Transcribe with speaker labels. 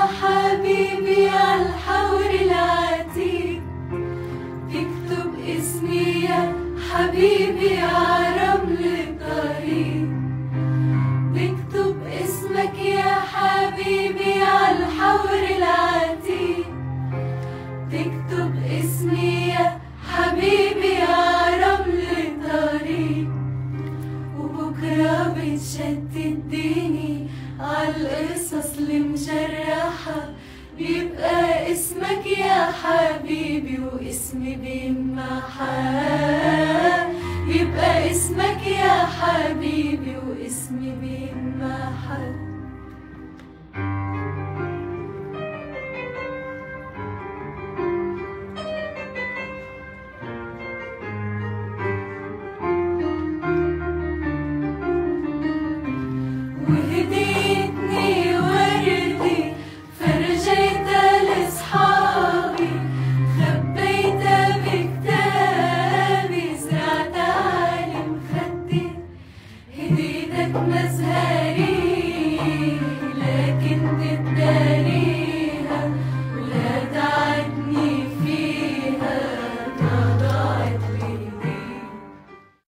Speaker 1: حبيبي عالحور العتيق، تكتب اسمي يا حبيبي عرمل الطريق، تكتب اسمك يا حبيبي عالحور العتيق، تكتب اسمي يا حبيبي عرمل الطريق. وبكرة بتشتتني عالقصص المجرحة، بيبقى اسمك يا حبيبي واسمي بيمحى، يبقى اسمك يا حبيبي واسمي بيمحى. وهديتني وردي فرجيتها لصحابي، خبيتها بكتابي زرعتها على مخدي، هديتك مزهر